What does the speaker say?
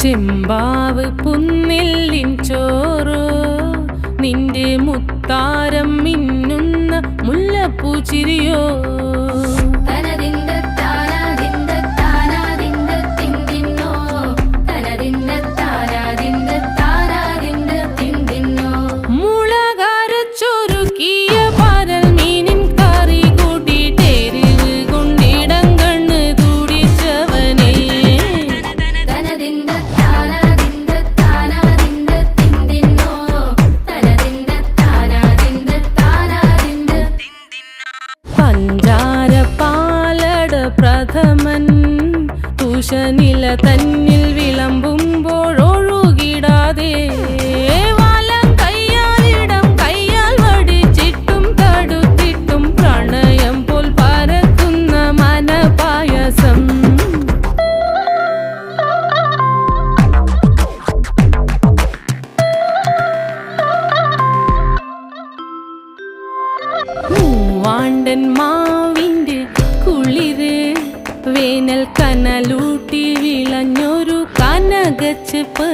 ചെമ്പാവ് പുന്നെല്ലിൻ ചോറോ നിന്റെ മുത്താരം മിന്നുന്ന മുല്ലപ്പൂച്ചിരിയോ പ്രഥമൻ തുഷനില തന്നിൽ വിളമ്പുമ്പോഴൊഴുകിടാതെ വലം കയ്യാലിടം കയ്യാൽ വടിച്ചിട്ടും തടുത്തിട്ടും പ്രണയം പോൽ പരക്കുന്ന മനപായസം മൂവാണ്ടൻ മാവിൻ്റെ കുളിര് വേനൽ കനലൂട്ടി വിളഞ്ഞൊരു കനകച്ചെപ്പ്